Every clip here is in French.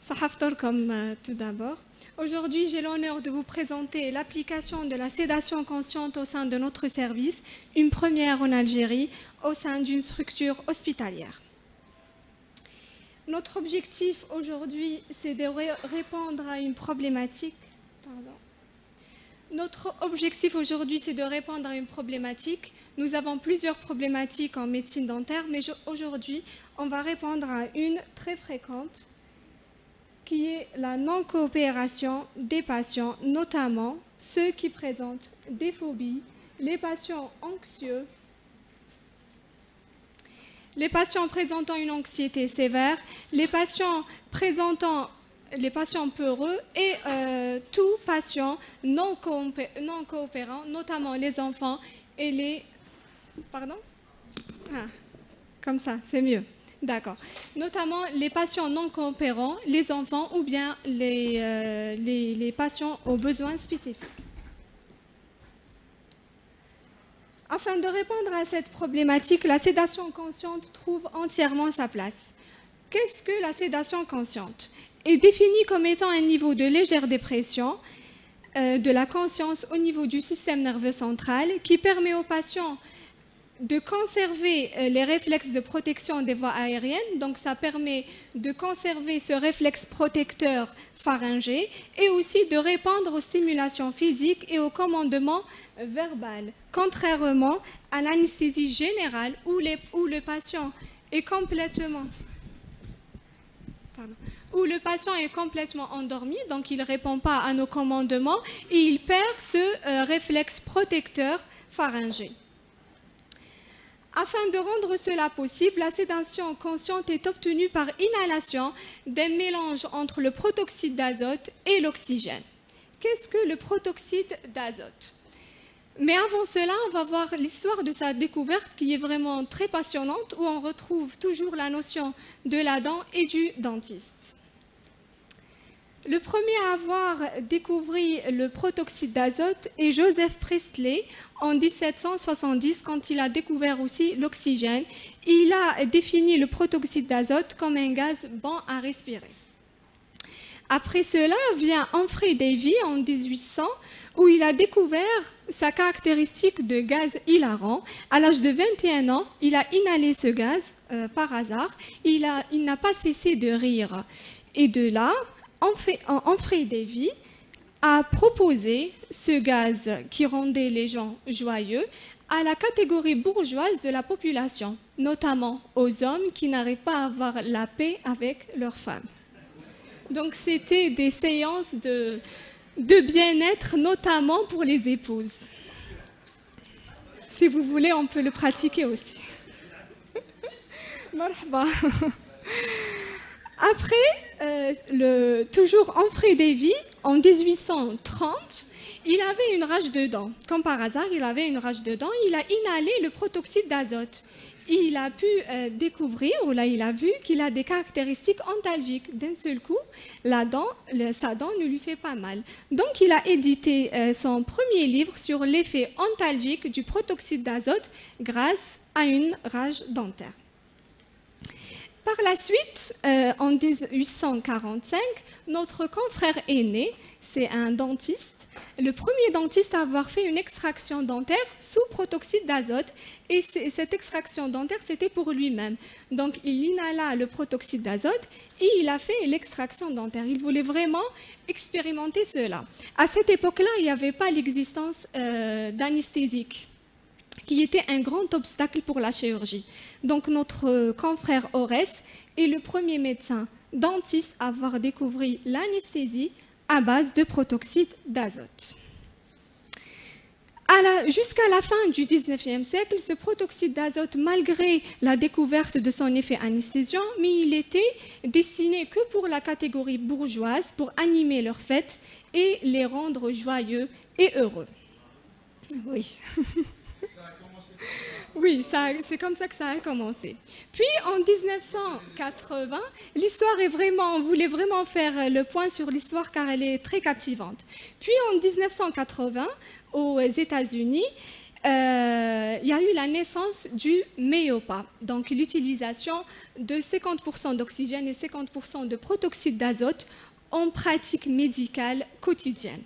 Sahaftorkom tout d'abord. Aujourd'hui, j'ai l'honneur de vous présenter l'application de la sédation consciente au sein de notre service, une première en Algérie, au sein d'une structure hospitalière. Notre objectif aujourd'hui, c'est de répondre à une problématique. Notre objectif aujourd'hui, c'est de répondre à une problématique. Nous avons plusieurs problématiques en médecine dentaire, mais aujourd'hui, on va répondre à une très fréquente, qui est la non-coopération des patients, notamment ceux qui présentent des phobies, les patients anxieux, les patients présentant une anxiété sévère, les patients peureux et tout patient non coopérant, notamment les enfants et les... Pardon ? Comme ça, c'est mieux. D'accord. Notamment les patients non coopérants, les enfants ou bien les patients aux besoins spécifiques. Afin de répondre à cette problématique, la sédation consciente trouve entièrement sa place. Qu'est-ce que la sédation consciente ? Est définie comme étant un niveau de légère dépression de la conscience au niveau du système nerveux central qui permet aux patients de conserver les réflexes de protection des voies aériennes, donc ça permet de conserver ce réflexe protecteur pharyngé et aussi de répondre aux stimulations physiques et au commandement verbal, contrairement à l'anesthésie générale où le patient est complètement endormi, donc il ne répond pas à nos commandements et il perd ce réflexe protecteur pharyngé. Afin de rendre cela possible, la sédation consciente est obtenue par inhalation d'un mélange entre le protoxyde d'azote et l'oxygène. Qu'est-ce que le protoxyde d'azote ? Mais avant cela, on va voir l'histoire de sa découverte qui est vraiment très passionnante, où on retrouve toujours la notion de la dent et du dentiste. Le premier à avoir découvert le protoxyde d'azote est Joseph Priestley en 1770, quand il a découvert aussi l'oxygène. Il a défini le protoxyde d'azote comme un gaz bon à respirer. Après cela vient Humphrey Davy en 1800, où il a découvert sa caractéristique de gaz hilarant. À l'âge de 21 ans, il a inhalé ce gaz par hasard. Il n'a pas cessé de rire. Et de là, Humphrey Davy a proposé ce gaz qui rendait les gens joyeux à la catégorie bourgeoise de la population, notamment aux hommes qui n'arrivent pas à avoir la paix avec leurs femmes. Donc c'était des séances de bien-être, notamment pour les épouses. Si vous voulez, on peut le pratiquer aussi. Marhaba. Après, toujours Humphrey Davy, en 1830, il avait une rage de dents. Comme par hasard, il avait une rage de dents, il a inhalé le protoxyde d'azote. Il a pu découvrir, ou là il a vu qu'il a des caractéristiques antalgiques. D'un seul coup, sa dent ne lui fait pas mal. Donc il a édité son premier livre sur l'effet antalgique du protoxyde d'azote grâce à une rage dentaire. Par la suite, en 1845, notre confrère aîné, c'est un dentiste, le premier dentiste à avoir fait une extraction dentaire sous protoxyde d'azote. Et cette extraction dentaire, c'était pour lui-même. Donc, il inhala le protoxyde d'azote et il a fait l'extraction dentaire. Il voulait vraiment expérimenter cela. À cette époque-là, il n'y avait pas l'existence d'anesthésique, qui était un grand obstacle pour la chirurgie. Donc notre confrère Aurès est le premier médecin dentiste à avoir découvert l'anesthésie à base de protoxyde d'azote. Jusqu'à la fin du 19e siècle, ce protoxyde d'azote, malgré la découverte de son effet anesthésiant, mais il était destiné que pour la catégorie bourgeoise, pour animer leurs fêtes et les rendre joyeux et heureux. Oui. Oui, c'est comme ça que ça a commencé. Puis en 1980, l'histoire est vraiment, on voulait vraiment faire le point sur l'histoire car elle est très captivante. Puis en 1980, aux États-Unis, il y a eu la naissance du MEOPA, donc l'utilisation de 50% d'oxygène et 50% de protoxyde d'azote en pratique médicale quotidienne.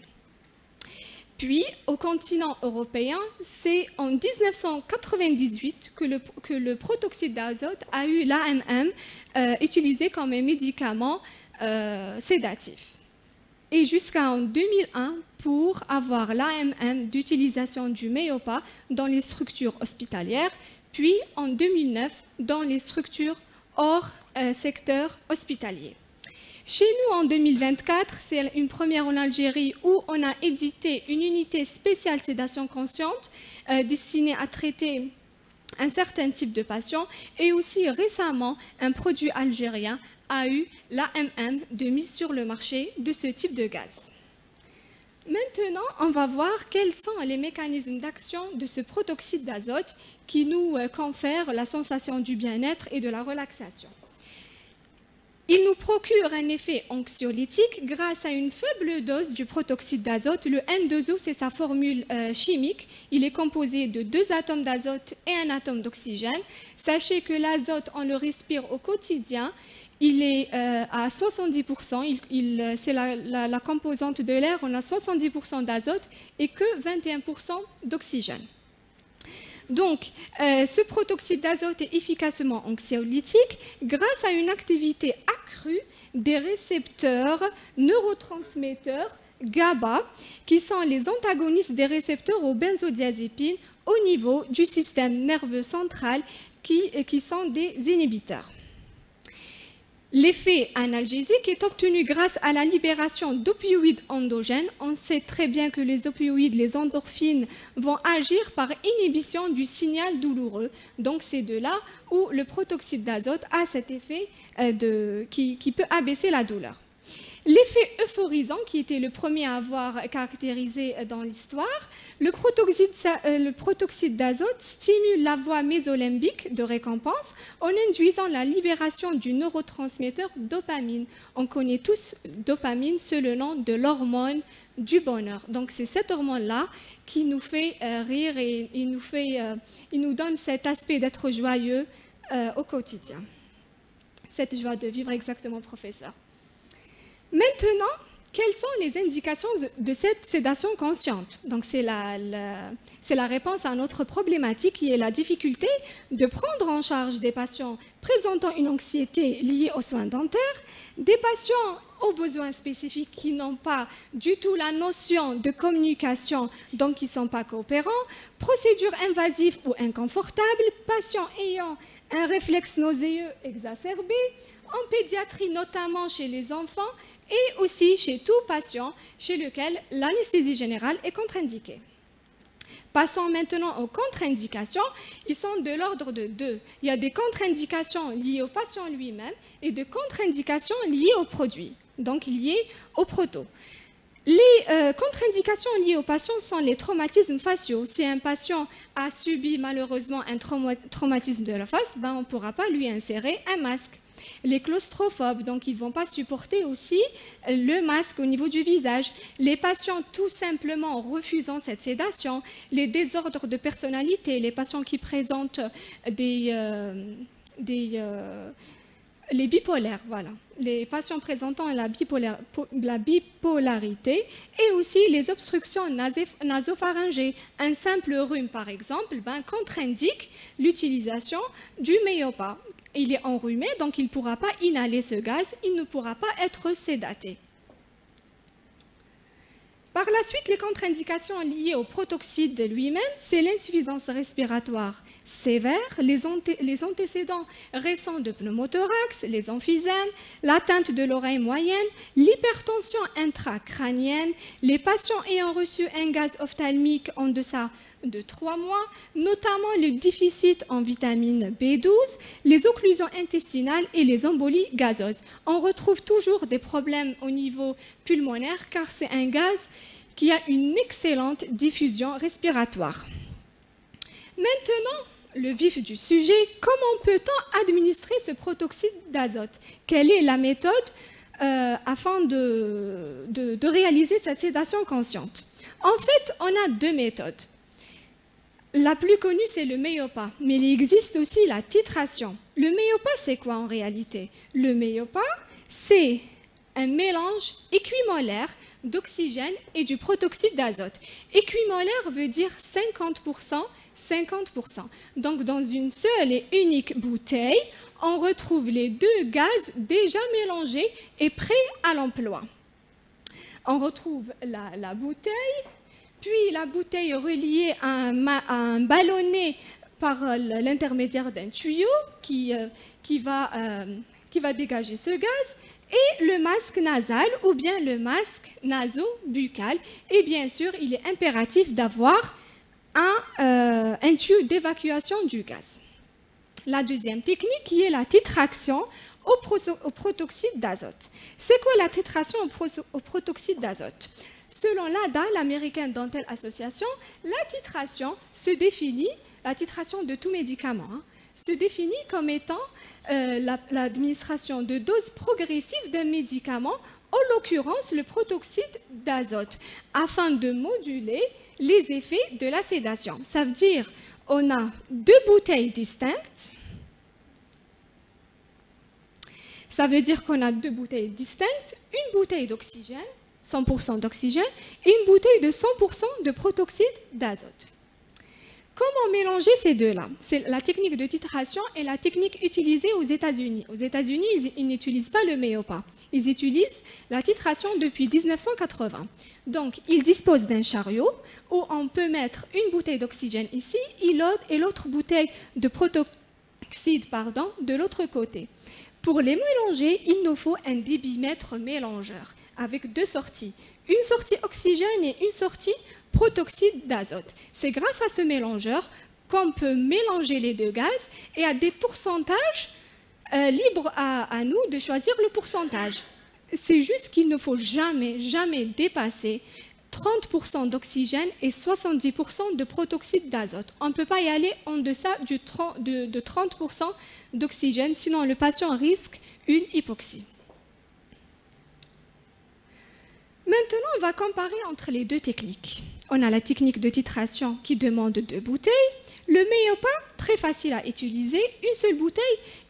Puis, au continent européen, c'est en 1998 que le protoxyde d'azote a eu l'AMM utilisé comme un médicament sédatif. Et jusqu'en 2001 pour avoir l'AMM d'utilisation du MEOPA dans les structures hospitalières, puis en 2009 dans les structures hors secteur hospitalier. Chez nous, en 2024, c'est une première en Algérie où on a édité une unité spéciale sédation consciente destinée à traiter un certain type de patients. Et aussi récemment, un produit algérien a eu l'AMM de mise sur le marché de ce type de gaz. Maintenant, on va voir quels sont les mécanismes d'action de ce protoxyde d'azote qui nous confère la sensation du bien-être et de la relaxation. Il nous procure un effet anxiolytique grâce à une faible dose du protoxyde d'azote. Le N2O, c'est sa formule chimique. Il est composé de 2 atomes d'azote et un atome d'oxygène. Sachez que l'azote, on le respire au quotidien. Il est à 70%, c'est la composante de l'air, on a 70% d'azote et que 21% d'oxygène. Donc, ce protoxyde d'azote est efficacement anxiolytique grâce à une activité accrue des récepteurs neurotransmetteurs GABA, qui sont les antagonistes des récepteurs aux benzodiazépines au niveau du système nerveux central, qui sont des inhibiteurs. L'effet analgésique est obtenu grâce à la libération d'opioïdes endogènes. On sait très bien que les opioïdes, les endorphines, vont agir par inhibition du signal douloureux. Donc c'est de là où le protoxyde d'azote a cet effet qui peut abaisser la douleur. L'effet euphorisant, qui était le premier à avoir caractérisé dans l'histoire, le protoxyde d'azote stimule la voie mésolimbique de récompense en induisant la libération du neurotransmetteur dopamine. On connaît tous dopamine, c'est le nom de l'hormone du bonheur. Donc c'est cette hormone-là qui nous fait rire et il nous donne cet aspect d'être joyeux au quotidien. Cette joie de vivre, exactement, professeur. Maintenant, quelles sont les indications de cette sédation consciente? Donc, c'est la réponse à notre problématique qui est la difficulté de prendre en charge des patients présentant une anxiété liée aux soins dentaires, des patients aux besoins spécifiques qui n'ont pas du tout la notion de communication, donc qui ne sont pas coopérants, procédures invasives ou inconfortables, patients ayant un réflexe nauséeux exacerbé, en pédiatrie notamment chez les enfants, et aussi chez tout patient chez lequel l'anesthésie générale est contre-indiquée. Passons maintenant aux contre-indications. Ils sont de l'ordre de 2. Il y a des contre-indications liées au patient lui-même et des contre-indications liées au produit, donc liées au proto. Les contre-indications liées aux patients sont les traumatismes faciaux. Si un patient a subi malheureusement un traumatisme de la face, on ne pourra pas lui insérer un masque. Les claustrophobes, donc ils ne vont pas supporter aussi le masque au niveau du visage. Les patients tout simplement refusant cette sédation. Les désordres de personnalité, les patients qui présentent les bipolaires, voilà. Les patients présentant la bipolarité et aussi les obstructions nasopharyngées. Un simple rhume, par exemple, contre-indique l'utilisation du MEOPA. Il est enrhumé, donc il ne pourra pas inhaler ce gaz, il ne pourra pas être sédaté. Par la suite, les contre-indications liées au protoxyde lui-même, c'est l'insuffisance respiratoire sévère, les antécédents récents de pneumothorax, les emphysèmes, l'atteinte de l'oreille moyenne, l'hypertension intracrânienne, les patients ayant reçu un gaz ophtalmique en deçà de 3 mois, notamment le déficit en vitamine B12, les occlusions intestinales et les embolies gazeuses. On retrouve toujours des problèmes au niveau pulmonaire car c'est un gaz qui a une excellente diffusion respiratoire. Maintenant, le vif du sujet, comment peut-on administrer ce protoxyde d'azote? Quelle est la méthode afin de réaliser cette sédation consciente? En fait, on a 2 méthodes. La plus connue, c'est le Meiopa, mais il existe aussi la titration. Le Meiopa, c'est quoi en réalité? Le Meiopa, c'est un mélange équimolaire d'oxygène et du protoxyde d'azote. Équimolaire veut dire 50%, 50%. Donc, dans une seule et unique bouteille, on retrouve les deux gaz déjà mélangés et prêts à l'emploi. On retrouve la bouteille, puis la bouteille reliée à un ballonnet par l'intermédiaire d'un tuyau qui va dégager ce gaz, et le masque nasal ou bien le masque naso-buccal. Et bien sûr, il est impératif d'avoir un tuyau d'évacuation du gaz. La deuxième technique qui est la titration au protoxyde d'azote. C'est quoi la titration au protoxyde d'azote? Selon l'ADA, l'American Dental Association, la titration se définit, la titration de tout médicament, se définit comme étant l'administration de doses progressives d'un médicament, en l'occurrence le protoxyde d'azote, afin de moduler les effets de la sédation. Ça veut dire on a deux bouteilles distinctes. Ça veut dire qu'on a deux bouteilles distinctes, une bouteille d'oxygène, 100% d'oxygène, et une bouteille de 100% de protoxyde d'azote. Comment mélanger ces deux-là? C'est la technique de titration et la technique utilisée aux États-Unis. Aux États-Unis, ils n'utilisent pas le Meiopa. Ils utilisent la titration depuis 1980. Donc, ils disposent d'un chariot où on peut mettre une bouteille d'oxygène ici et l'autre bouteille de protoxyde de l'autre côté. Pour les mélanger, il nous faut un débitmètre mélangeur avec deux sorties. Une sortie oxygène et une sortie protoxyde d'azote. C'est grâce à ce mélangeur qu'on peut mélanger les deux gaz et à des pourcentages libres à nous de choisir le pourcentage. C'est juste qu'il ne faut jamais, jamais dépasser 30% d'oxygène et 70% de protoxyde d'azote. On ne peut pas y aller en deçà de 30% d'oxygène, sinon le patient risque une hypoxie. Maintenant, on va comparer entre les deux techniques. On a la technique de titration qui demande deux bouteilles. Le Meiopa, très facile à utiliser, une seule bouteille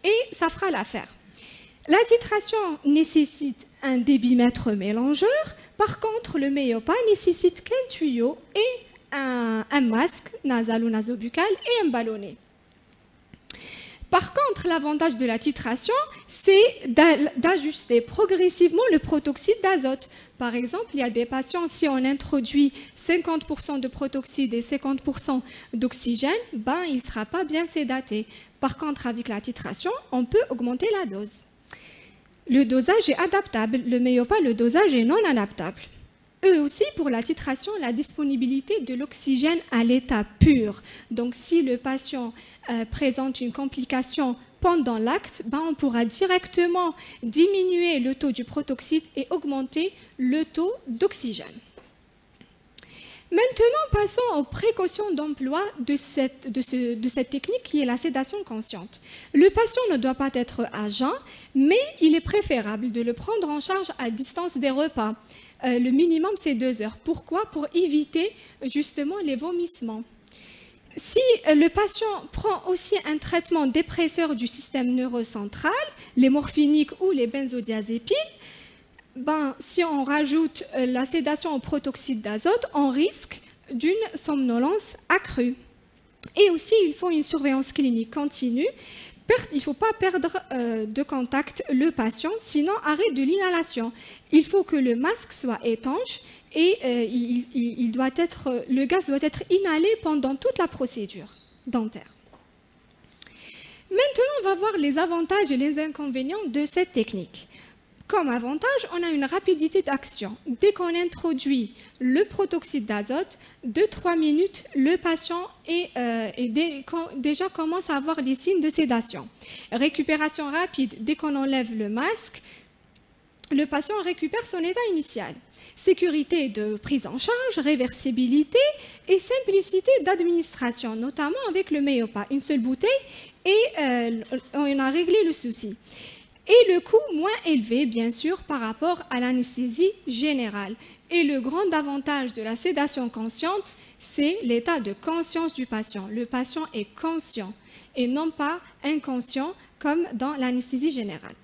et ça fera l'affaire. La titration nécessite un débitmètre mélangeur. Par contre, le Meiopa nécessite qu'un tuyau et un masque nasal ou nasobuccal et un ballonnet. Par contre, l'avantage de la titration, c'est d'ajuster progressivement le protoxyde d'azote. Par exemple, il y a des patients, si on introduit 50% de protoxyde et 50% d'oxygène, il ne sera pas bien sédaté. Par contre, avec la titration, on peut augmenter la dose. Le dosage est adaptable. Le Meiopa, le dosage est non adaptable. Eux aussi, pour la titration, la disponibilité de l'oxygène à l'état pur. Donc, si le patient présente une complication pendant l'acte, on pourra directement diminuer le taux du protoxyde et augmenter le taux d'oxygène. Maintenant, passons aux précautions d'emploi de cette technique qui est la sédation consciente. Le patient ne doit pas être à jeun, mais il est préférable de le prendre en charge à distance des repas. Le minimum, c'est 2 heures. Pourquoi? Pour éviter justement les vomissements. Si le patient prend aussi un traitement dépresseur du système neurocentral, les morphiniques ou les benzodiazépines, si on rajoute la sédation au protoxyde d'azote, on risque d'une somnolence accrue. Et aussi, il faut une surveillance clinique continue. Il ne faut pas perdre de contact le patient, sinon arrêt de l'inhalation. Il faut que le masque soit étanche et le gaz doit être inhalé pendant toute la procédure dentaire. Maintenant, on va voir les avantages et les inconvénients de cette technique. Comme avantage, on a une rapidité d'action. Dès qu'on introduit le protoxyde d'azote, 2-3 minutes, le patient déjà commence à avoir les signes de sédation. Récupération rapide, dès qu'on enlève le masque, le patient récupère son état initial. Sécurité de prise en charge, réversibilité et simplicité d'administration, notamment avec le Meiopa. Une seule bouteille et on a réglé le souci. et le coût moins élevé, bien sûr, par rapport à l'anesthésie générale. Et le grand avantage de la sédation consciente, c'est l'état de conscience du patient. Le patient est conscient et non pas inconscient comme dans l'anesthésie générale.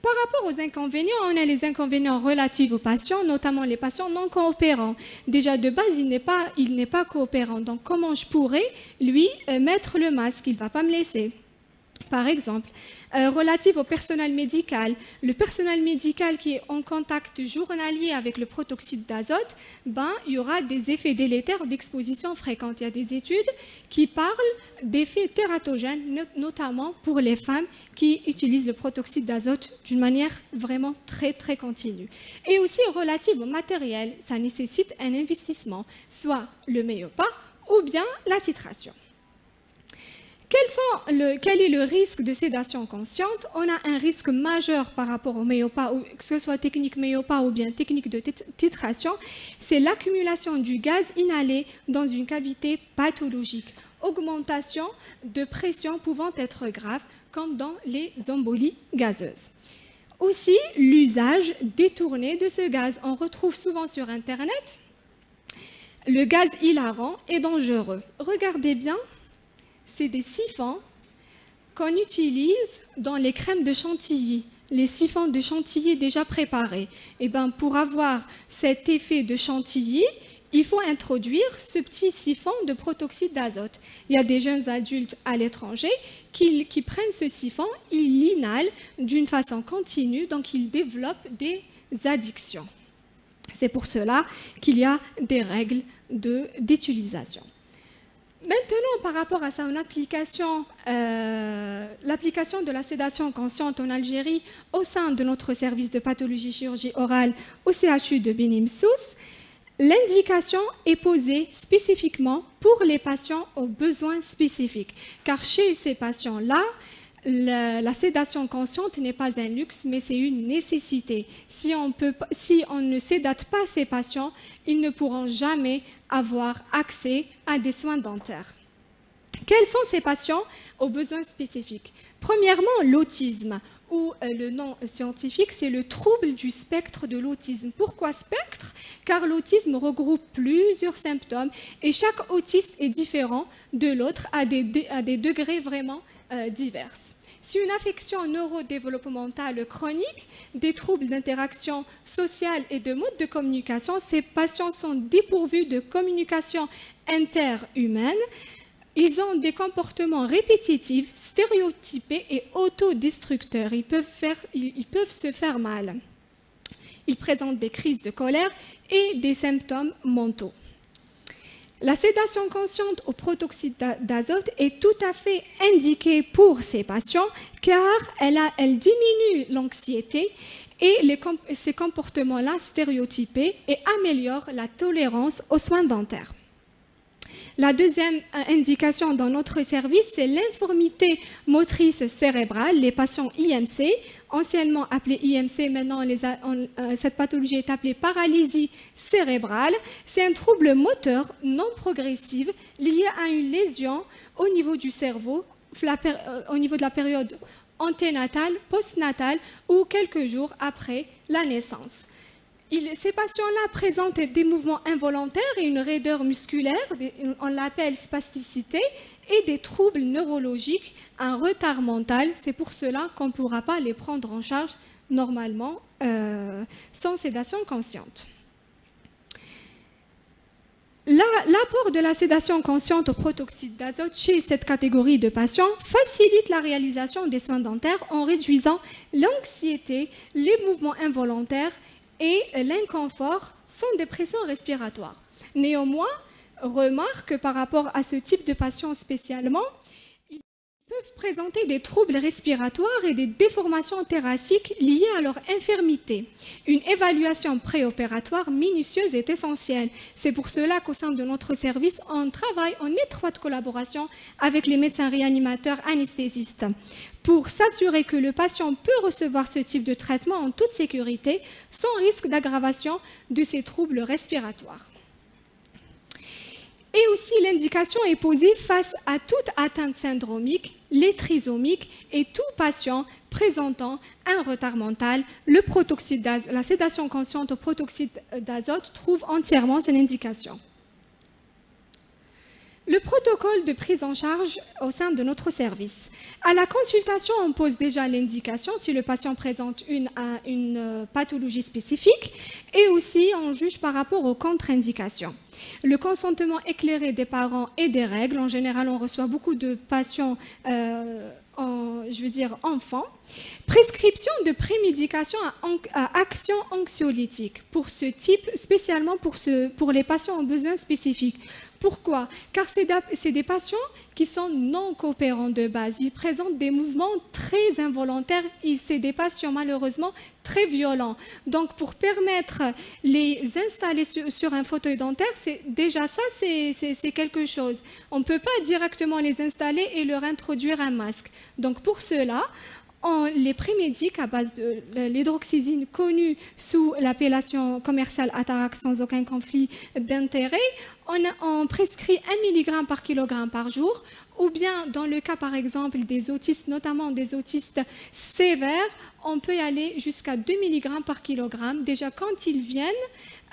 Par rapport aux inconvénients, on a les inconvénients relatifs aux patients, notamment les patients non coopérants. Déjà de base, il n'est pas coopérant. Donc comment je pourrais, lui, mettre le masque? Il ne va pas me laisser. Par exemple, relative au personnel médical. Le personnel médical qui est en contact journalier avec le protoxyde d'azote, il y aura des effets délétères d'exposition fréquente. Il y a des études qui parlent d'effets tératogènes, notamment pour les femmes qui utilisent le protoxyde d'azote d'une manière vraiment très, très continue. Et aussi relative au matériel, ça nécessite un investissement, soit le méopa ou bien la titration. Quel est le risque de sédation consciente? On a un risque majeur par rapport au méopa, que ce soit technique méopa ou bien technique de titration, c'est l'accumulation du gaz inhalé dans une cavité pathologique. Augmentation de pression pouvant être grave, comme dans les embolies gazeuses. Aussi, l'usage détourné de ce gaz. On retrouve souvent sur Internet le gaz hilarant et dangereux. Regardez bien. C'est des siphons qu'on utilise dans les crèmes de chantilly, les siphons de chantilly déjà préparés. Et pour avoir cet effet de chantilly, il faut introduire ce petit siphon de protoxyde d'azote. Il y a des jeunes adultes à l'étranger qui prennent ce siphon, ils l'inhalent d'une façon continue, donc ils développent des addictions. C'est pour cela qu'il y a des règles d'utilisation. Maintenant, par rapport à son application, l'application de la sédation consciente en Algérie au sein de notre service de pathologie chirurgie orale au CHU de Beni Messous, l'indication est posée spécifiquement pour les patients aux besoins spécifiques. Car chez ces patients-là, la sédation consciente n'est pas un luxe, mais c'est une nécessité. Si on ne sédate pas ces patients, ils ne pourront jamais avoir accès à des soins dentaires. Quels sont ces patients aux besoins spécifiques? Premièrement, l'autisme, ou le nom scientifique, c'est le trouble du spectre de l'autisme. Pourquoi spectre? Car l'autisme regroupe plusieurs symptômes et chaque autiste est différent de l'autre à des degrés vraiment divers. Si une affection neurodéveloppementale chronique, des troubles d'interaction sociale et de mode de communication, ces patients sont dépourvus de communication interhumaine. Ils ont des comportements répétitifs, stéréotypés et autodestructeurs. Ils peuvent se faire mal. Ils présentent des crises de colère et des symptômes mentaux. La sédation consciente au protoxyde d'azote est tout à fait indiquée pour ces patients car elle diminue l'anxiété et ces comportements-là stéréotypés et améliore la tolérance aux soins dentaires. La deuxième indication dans notre service, c'est l'informité motrice cérébrale, les patients IMC, anciennement appelés IMC, maintenant cette pathologie est appelée paralysie cérébrale. C'est un trouble moteur non progressif lié à une lésion au niveau du cerveau, au niveau de la période anténatale, postnatale ou quelques jours après la naissance. Ces patients-là présentent des mouvements involontaires et une raideur musculaire, on l'appelle spasticité, et des troubles neurologiques, un retard mental. C'est pour cela qu'on ne pourra pas les prendre en charge normalement sans sédation consciente. L'apport de la sédation consciente au protoxyde d'azote chez cette catégorie de patients facilite la réalisation des soins dentaires en réduisant l'anxiété, les mouvements involontaires et l'inconfort sans dépression respiratoire. Néanmoins, remarque que par rapport à ce type de patients spécialement, ils peuvent présenter des troubles respiratoires et des déformations thoraciques liées à leur infirmité. Une évaluation préopératoire minutieuse est essentielle. C'est pour cela qu'au sein de notre service, on travaille en étroite collaboration avec les médecins réanimateurs anesthésistes pour s'assurer que le patient peut recevoir ce type de traitement en toute sécurité, sans risque d'aggravation de ces troubles respiratoires. Et aussi, l'indication est posée face à toute atteinte syndromique les trisomiques et tout patient présentant un retard mental. La sédation consciente au protoxyde d'azote trouve entièrement son indication. Le protocole de prise en charge au sein de notre service. À la consultation, on pose déjà l'indication si le patient présente une pathologie spécifique et aussi on juge par rapport aux contre-indications. Le consentement éclairé des parents et des règles. En général, on reçoit beaucoup de patients enfants. Prescription de prémédication à action anxiolytique pour ce type, spécialement pour les patients en besoin spécifique. Pourquoi? Car c'est des patients qui sont non coopérants de base. Ils présentent des mouvements très involontaires et c'est des patients malheureusement très violents. Donc pour permettre les installer sur un fauteuil dentaire, déjà ça c'est quelque chose. On ne peut pas directement les installer et leur introduire un masque. Donc pour cela, on les prémédique à base de l'hydroxyzine connue sous l'appellation commerciale Atarax sans aucun conflit d'intérêt. On prescrit 1 mg par kilogramme par jour, ou bien dans le cas par exemple des autistes, notamment des autistes sévères, on peut aller jusqu'à 2 mg par kilogramme. Déjà quand ils viennent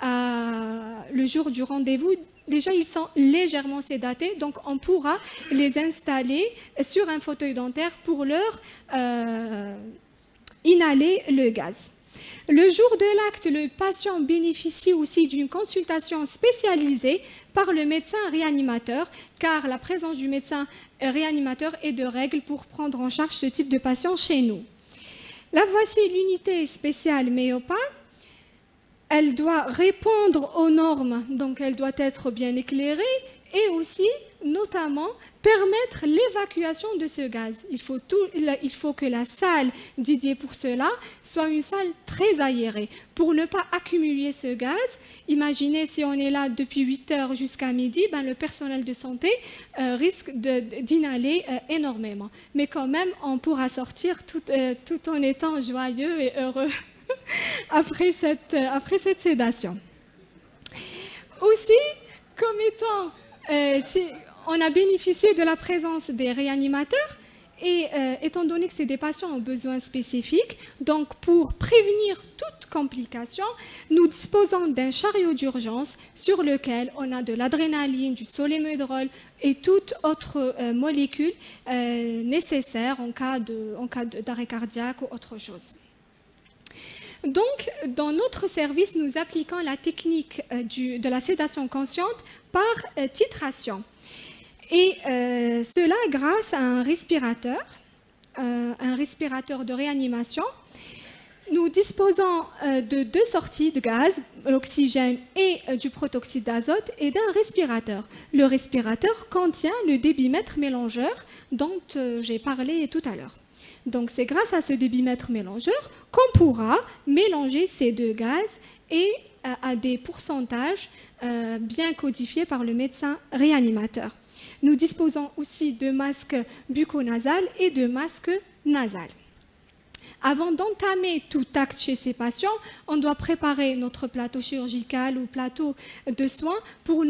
le jour du rendez-vous, déjà ils sont légèrement sédatés, donc on pourra les installer sur un fauteuil dentaire pour leur inhaler le gaz. Le jour de l'acte, le patient bénéficie aussi d'une consultation spécialisée par le médecin réanimateur, car la présence du médecin réanimateur est de règle pour prendre en charge ce type de patient chez nous. Là, voici l'unité spéciale MEOPA. Elle doit répondre aux normes, donc elle doit être bien éclairée et aussi, notamment, permettre l'évacuation de ce gaz. Il faut que la salle dédiée pour cela soit une salle très aérée. Pour ne pas accumuler ce gaz, imaginez si on est là depuis 8 heures jusqu'à midi, le personnel de santé risque d'inhaler énormément. Mais quand même, on pourra sortir tout en étant joyeux et heureux après cette sédation. Aussi, comme étant... on a bénéficié de la présence des réanimateurs et étant donné que c'est des patients aux besoins spécifiques, donc pour prévenir toute complication, nous disposons d'un chariot d'urgence sur lequel on a de l'adrénaline, du solémédrol et toute autre molécule nécessaire en cas d'arrêt cardiaque ou autre chose. Donc, dans notre service, nous appliquons la technique de la sédation consciente par titration. Et cela grâce à un respirateur de réanimation. Nous disposons de 2 sorties de gaz, l'oxygène et du protoxyde d'azote, et d'un respirateur. Le respirateur contient le débitmètre mélangeur dont j'ai parlé tout à l'heure. Donc c'est grâce à ce débitmètre mélangeur qu'on pourra mélanger ces 2 gaz et à des pourcentages bien codifiés par le médecin réanimateur. Nous disposons aussi de masques bucco-nasales et de masques nasales. Avant d'entamer tout acte chez ces patients, on doit préparer notre plateau chirurgical ou plateau de soins pour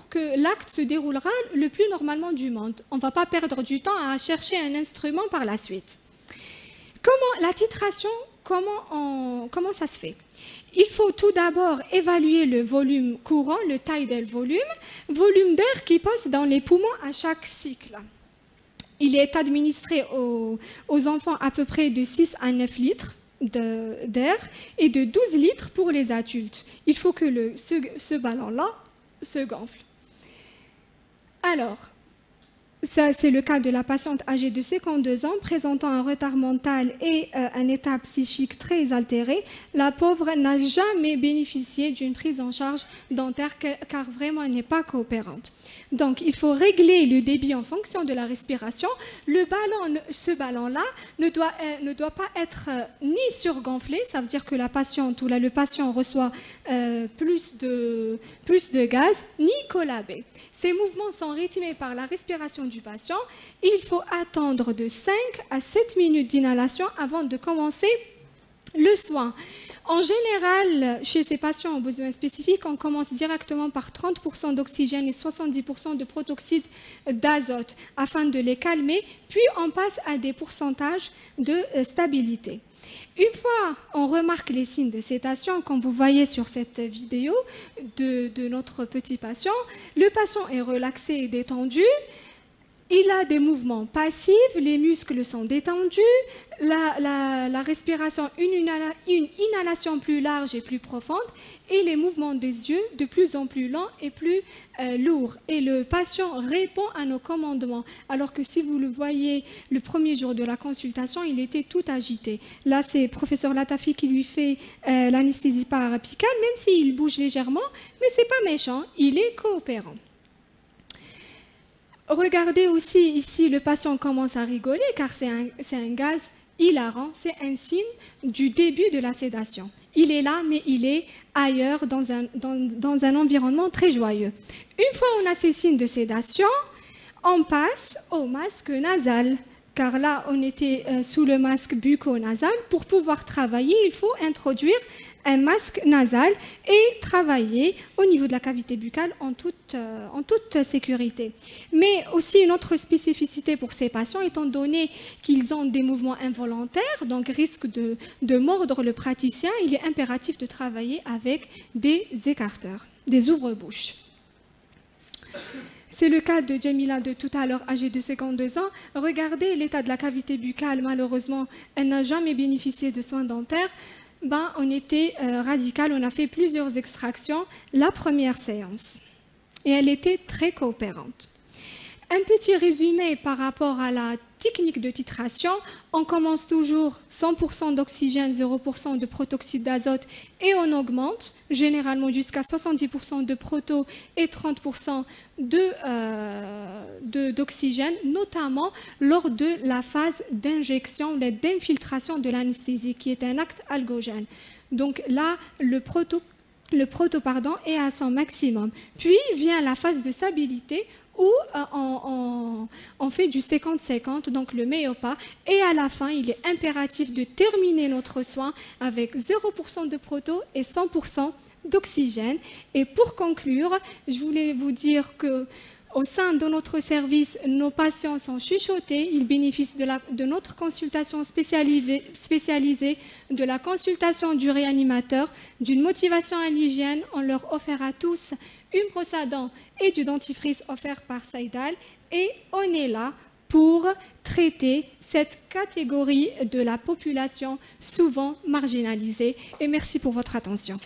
que l'acte se déroulera le plus normalement du monde. On ne va pas perdre du temps à chercher un instrument par la suite. Comment la titration, comment ça se fait? Il faut tout d'abord évaluer le volume courant, le tidal volume d'air qui passe dans les poumons à chaque cycle. Il est administré aux enfants à peu près de 6 à 9 litres d'air et de 12 litres pour les adultes. Il faut que ce ballon-là se gonfle. Alors, ça c'est le cas de la patiente âgée de 52 ans présentant un retard mental et un état psychique très altéré. La pauvre n'a jamais bénéficié d'une prise en charge dentaire car vraiment elle n'est pas coopérante. Donc il faut régler le débit en fonction de la respiration. Ce ballon-là ne doit pas être ni surgonflé, ça veut dire que la patiente ou le patient reçoit plus de gaz, ni collabé. Ces mouvements sont rythmés par la respiration du patient. Il faut attendre de 5 à 7 minutes d'inhalation avant de commencer Le soin. En général, chez ces patients aux besoins spécifiques, on commence directement par 30% d'oxygène et 70% de protoxyde d'azote afin de les calmer, puis on passe à des pourcentages de stabilité. Une fois on remarque les signes de cétation, comme vous voyez sur cette vidéo de notre petit patient, le patient est relaxé et détendu. Il a des mouvements passifs, les muscles sont détendus, la respiration, une inhalation plus large et plus profonde, et les mouvements des yeux de plus en plus lents et plus lourds. Et le patient répond à nos commandements, alors que si vous le voyez le premier jour de la consultation, il était tout agité. Là, c'est le professeur Latafi qui lui fait l'anesthésie parapicale, même s'il bouge légèrement, mais ce n'est pas méchant, il est coopérant. Regardez aussi ici, le patient commence à rigoler car c'est un gaz hilarant, c'est un signe du début de la sédation. Il est là, mais il est ailleurs dans un environnement très joyeux. Une fois on a ces signes de sédation, on passe au masque nasal. Car là, on était sous le masque bucco-nasal. Pour pouvoir travailler, il faut introduire un masque nasal et travailler au niveau de la cavité buccale en toute sécurité. Mais aussi une autre spécificité pour ces patients, étant donné qu'ils ont des mouvements involontaires, donc risque de mordre le praticien, il est impératif de travailler avec des écarteurs, des ouvre-bouches. C'est le cas de Jamila de tout à l'heure, âgée de 52 ans. Regardez l'état de la cavité buccale. Malheureusement, elle n'a jamais bénéficié de soins dentaires. On était radical, on a fait plusieurs extractions la première séance. Et elle était très coopérante. Un petit résumé par rapport à la technique de titration. On commence toujours 100% d'oxygène, 0% de protoxyde d'azote et on augmente généralement jusqu'à 70% de proto et 30% d'oxygène, notamment lors de la phase d'injection, d'infiltration de l'anesthésie qui est un acte algogène. Donc là, le proto est à son maximum. Puis vient la phase de stabilité où on fait du 50-50, donc le méopa, et à la fin, il est impératif de terminer notre soin avec 0% de proto et 100% d'oxygène. Et pour conclure, je voulais vous dire que au sein de notre service, nos patients sont chuchotés, ils bénéficient de notre consultation spécialisée, de la consultation du réanimateur, d'une motivation à l'hygiène. On leur offre à tous une brosse à dents et du dentifrice offert par Saïdal. Et on est là pour traiter cette catégorie de la population souvent marginalisée. Et merci pour votre attention.